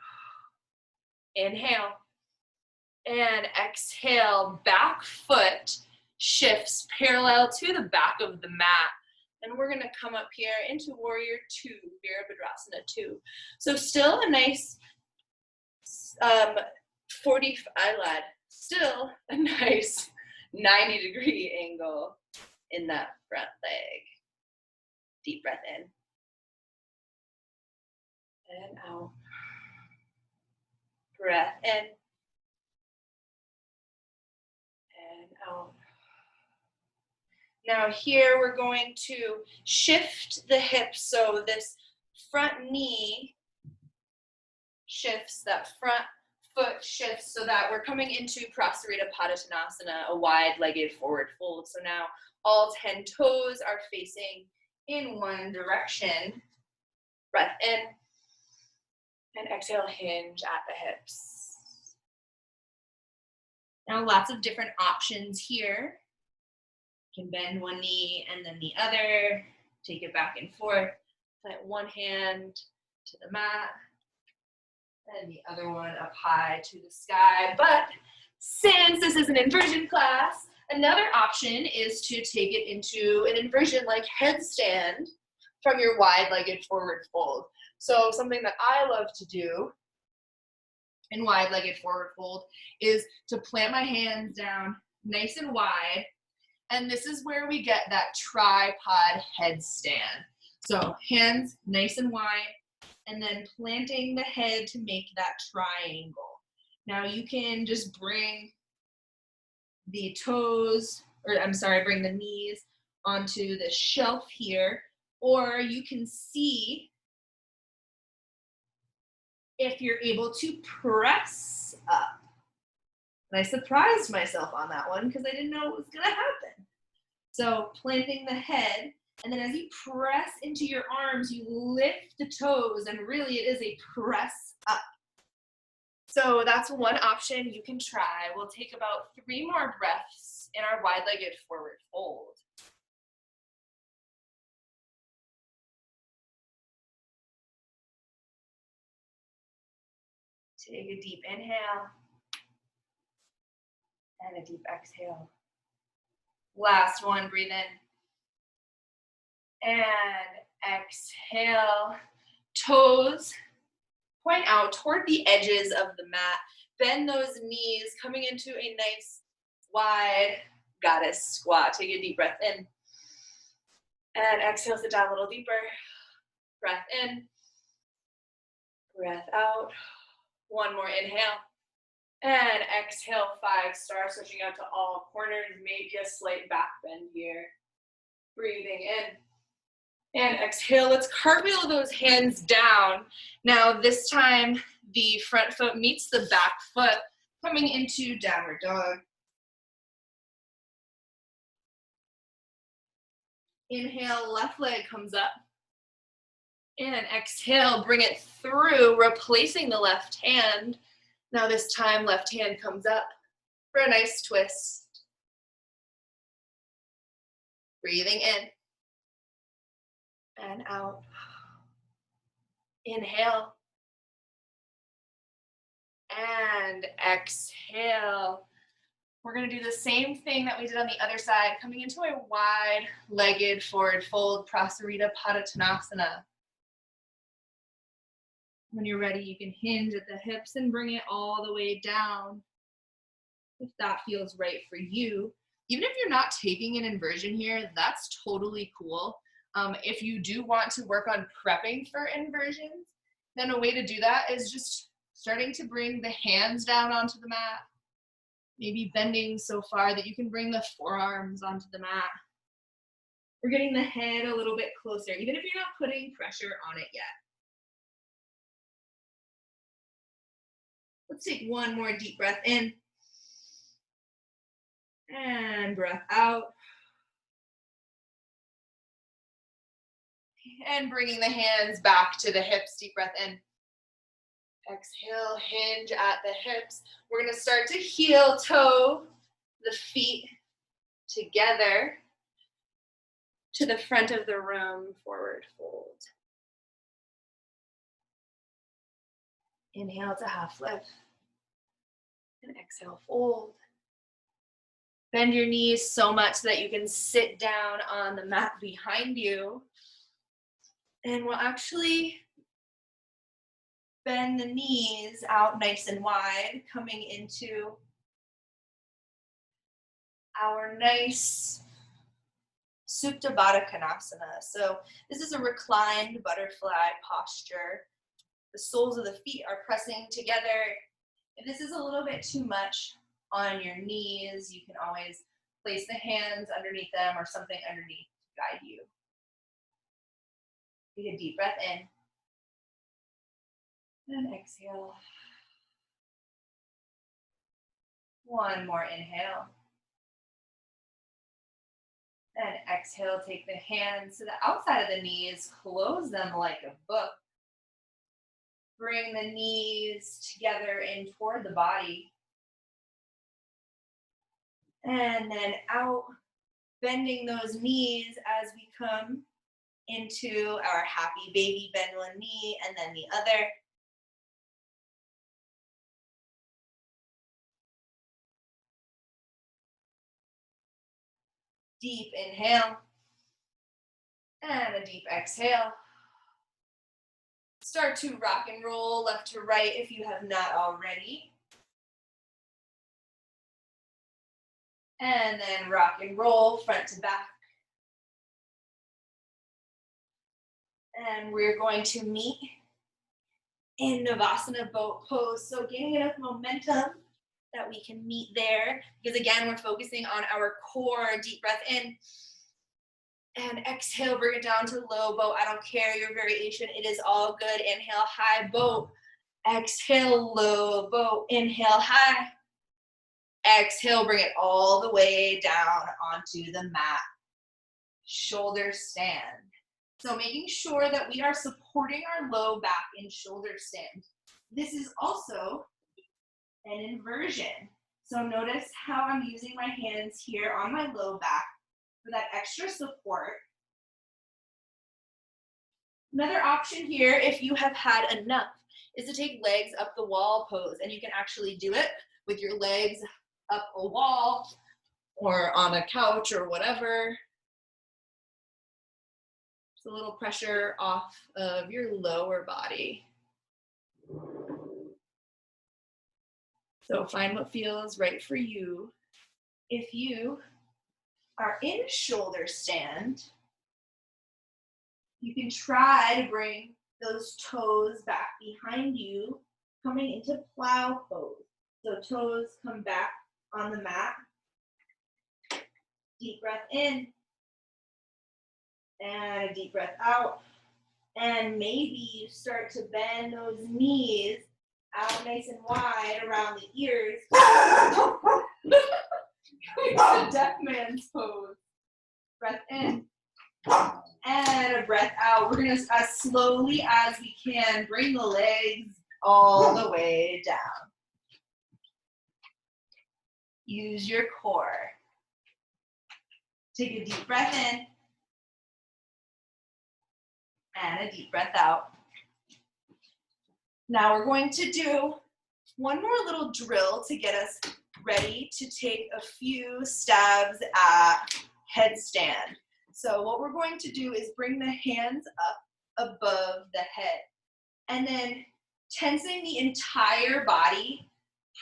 Inhale. And exhale, back foot shifts parallel to the back of the mat. And we're gonna come up here into warrior two, Virabhadrasana 2. So still a nice 90-degree angle in that front leg. Deep breath in. And out. Breath in. And out. Now here we're going to shift the hips so this front knee shifts, that front foot shifts so that we're coming into Prasarita Padottanasana, a wide-legged forward fold. So now all 10 toes are facing in one direction. Breath in. And exhale, hinge at the hips. Now lots of different options here. You can bend one knee and then the other. Take it back and forth. Plant one hand to the mat. And the other one up high to the sky. But since this is an inversion class, another option is to take it into an inversion like headstand from your wide-legged forward fold. So something that I love to do in wide-legged forward fold is to plant my hands down nice and wide. And this is where we get that tripod headstand. So hands nice and wide, and then planting the head to make that triangle. Now you can just bring the toes, bring the knees onto the shelf here, or you can see if you're able to press up. And I surprised myself on that one because I didn't know it was gonna happen. So planting the head, and then as you press into your arms, you lift the toes, and really it is a press up. So that's one option you can try. We'll take about 3 more breaths in our wide-legged forward fold. Take a deep inhale and a deep exhale. Last one, breathe in. And exhale. Toes point out toward the edges of the mat. Bend those knees, coming into a nice wide goddess squat. Take a deep breath in. And exhale, sit down a little deeper. Breath in. Breath out. One more inhale. And exhale, 5-star, switching out to all corners, maybe a slight back bend here. Breathing in. And exhale, let's cartwheel those hands down. Now this time, the front foot meets the back foot, coming into downward dog. Inhale, left leg comes up. And exhale, bring it through, replacing the left hand. Now this time, left hand comes up for a nice twist. Breathing in. and out. Inhale and exhale. We're going to do the same thing that we did on the other side, coming into a wide-legged forward fold, Prasarita Padottanasana. When you're ready, you can hinge at the hips and bring it all the way down, if that feels right for you. Even if you're not taking an inversion here, that's totally cool. If you do want to work on prepping for inversions, then a way to do that is just starting to bring the hands down onto the mat, maybe bending so far that you can bring the forearms onto the mat. We're getting the head a little bit closer, even if you're not putting pressure on it yet. Let's take one more deep breath in. And breath out. And bringing the hands back to the hips, deep breath in. Exhale, hinge at the hips. We're going to start to heel toe the feet together to the front of the room, forward fold. Inhale to half lift. And exhale, fold. Bend your knees so much that you can sit down on the mat behind you. And we'll actually bend the knees out nice and wide, coming into our nice Supta Baddha Konasana. So this is a reclined butterfly posture. The soles of the feet are pressing together. If this is a little bit too much on your knees, you can always place the hands underneath them or something underneath to guide you. Take a deep breath in. And exhale. One more inhale. And exhale, take the hands to the outside of the knees, close them like a book. Bring the knees together in toward the body. And then out, bending those knees as we come into our happy baby, bend one knee and then the other. Deep inhale and a deep exhale. Start to rock and roll left to right if you have not already. And then rock and roll front to back. And we're going to meet in Navasana boat pose. So gaining enough momentum that we can meet there. Because again, we're focusing on our core. Deep breath in. And exhale, bring it down to low boat. I don't care your variation. It is all good. Inhale, high boat. Exhale, low boat. Inhale, high. Exhale, bring it all the way down onto the mat. Shoulder stand. So making sure that we are supporting our low back in shoulder stand. This is also an inversion. So notice how I'm using my hands here on my low back for that extra support. Another option here, if you have had enough, is to take legs up the wall pose. And you can actually do it with your legs up a wall or on a couch or whatever. Just a little pressure off of your lower body. So find what feels right for you. If you are in shoulder stand, you can try to bring those toes back behind you, coming into plow pose. So toes come back on the mat. Deep breath in. And a deep breath out. And maybe you start to bend those knees out nice and wide around the ears. It's a deaf man's pose. Breath in. And a breath out. We're going to, as slowly as we can, bring the legs all the way down. Use your core. Take a deep breath in. and a deep breath out. Now we're going to do one more little drill to get us ready to take a few stabs at headstand. So what we're going to do is bring the hands up above the head and then tensing the entire body,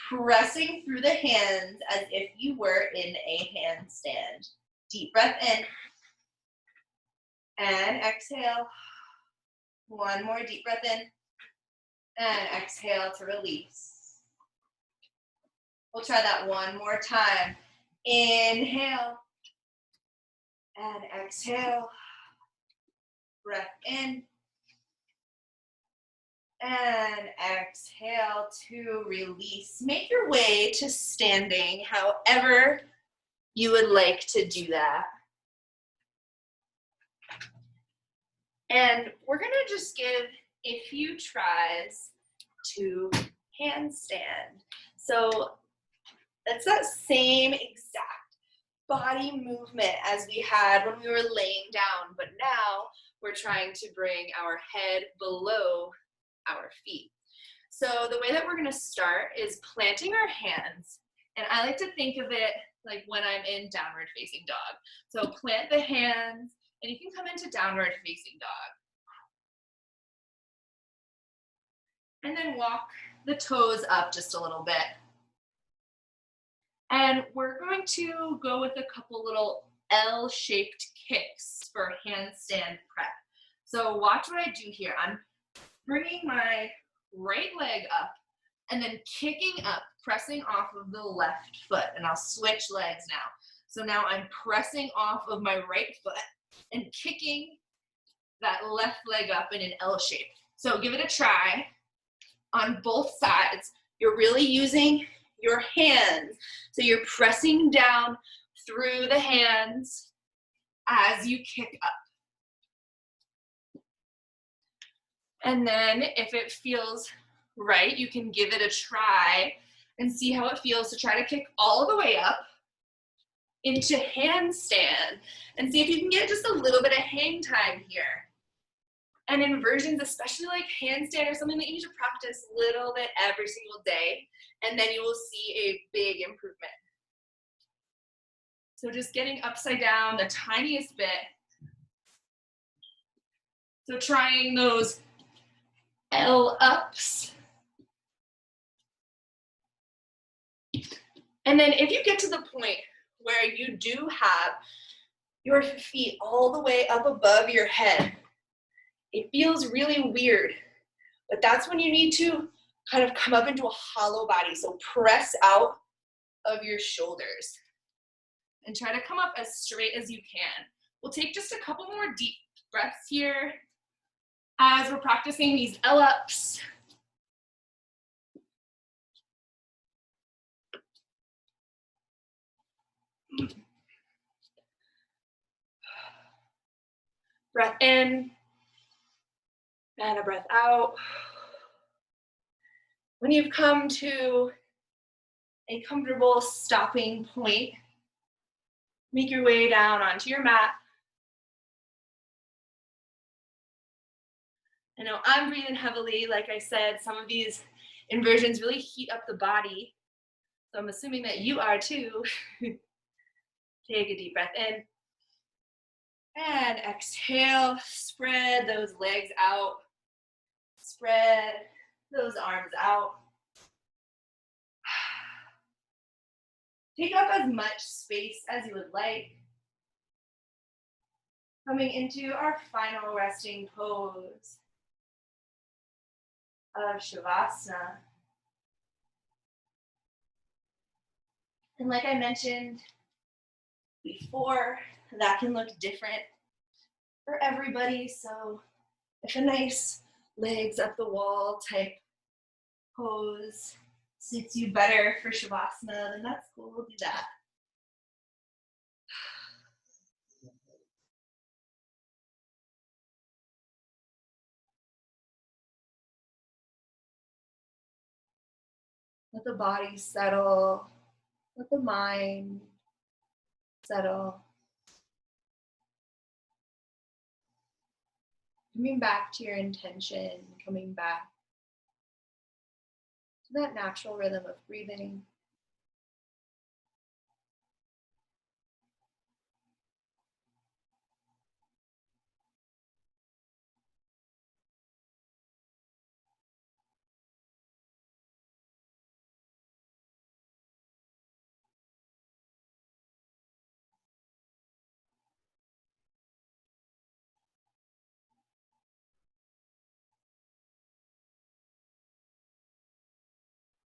pressing through the hands as if you were in a handstand. Deep breath in and exhale. One more deep breath in and exhale to release. We'll try that one more time. Inhale and exhale. Breath in and exhale to release. Make your way to standing however you would like to do that. And we're gonna just give a few tries to handstand. So that's that same exact body movement as we had when we were laying down, but now we're trying to bring our head below our feet. So the way that we're gonna start is planting our hands, and I like to think of it like when I'm in downward facing dog. So plant the hands, and you can come into downward facing dog. And then walk the toes up just a little bit. And we're going to go with a couple little L-shaped kicks for handstand prep. So watch what I do here. I'm bringing my right leg up and then kicking up, pressing off of the left foot. And I'll switch legs now. So now I'm pressing off of my right foot and kicking that left leg up in an L shape. So give it a try on both sides. You're really using your hands. So you're pressing down through the hands as you kick up. And then if it feels right, you can give it a try and see how it feels to try to kick all the way up into handstand and see if you can get just a little bit of hang time here. And inversions, especially like handstand, are something that you need to practice a little bit every single day, and then you will see a big improvement. So just getting upside down the tiniest bit. So trying those L ups. And then if you get to the point where you do have your feet all the way up above your head, it feels really weird, but that's when you need to kind of come up into a hollow body. So press out of your shoulders and try to come up as straight as you can. We'll take just a couple more deep breaths here as we're practicing these L-ups. Breath in and a breath out. When you've come to a comfortable stopping point, make your way down onto your mat. I know I'm breathing heavily. Like I said, some of these inversions really heat up the body. So I'm assuming that you are too. Take a deep breath in. And exhale, spread those legs out. Spread those arms out. Take up as much space as you would like. Coming into our final resting pose of Shavasana. And like I mentioned before, that can look different for everybody. So if a nice legs up the wall type pose suits you better for Shavasana, then that's cool, we'll do that. Let the body settle, let the mind settle. Coming back to your intention, coming back to that natural rhythm of breathing.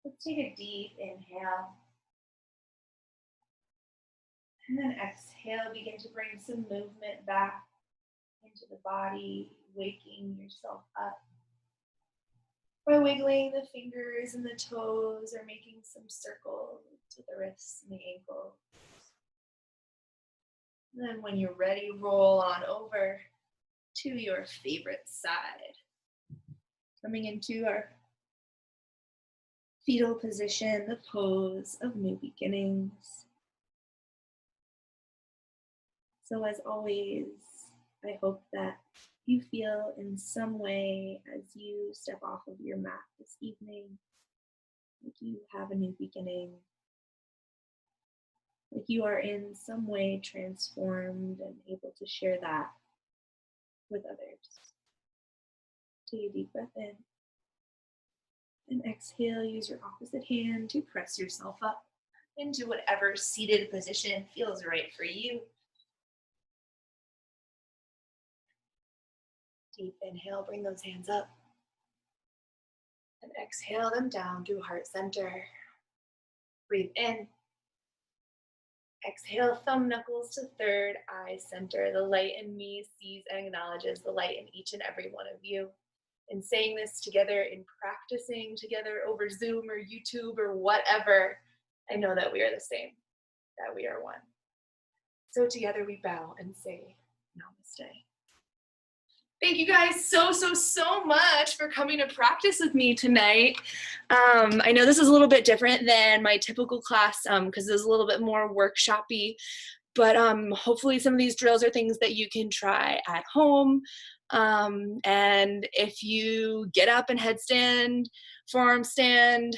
Let's take a deep inhale. And then exhale, begin to bring some movement back into the body, waking yourself up by wiggling the fingers and the toes or making some circles with the wrists and the ankles. And then when you're ready, roll on over to your favorite side. Coming into our fetal position, the pose of new beginnings. So as always, I hope that you feel in some way as you step off of your mat this evening, like you have a new beginning, like you are in some way transformed and able to share that with others. Take a deep breath in and exhale. Use your opposite hand to press yourself up into whatever seated position feels right for you. Deep inhale, bring those hands up. And exhale them down to heart center. Breathe in. Exhale, thumb knuckles to third eye center. The light in me sees and acknowledges the light in each and every one of you. In saying this together, in practicing together over Zoom or YouTube or whatever, I know that we are the same, that we are one. So together we bow and say namaste. Thank you guys so much for coming to practice with me tonight. I know this is a little bit different than my typical class because it's a little bit more workshop-y, but hopefully some of these drills are things that you can try at home. And if you get up and headstand, forearm stand,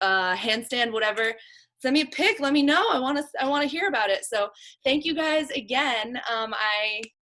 handstand, whatever, send me a pic, let me know. I want to hear about it. So thank you guys again. I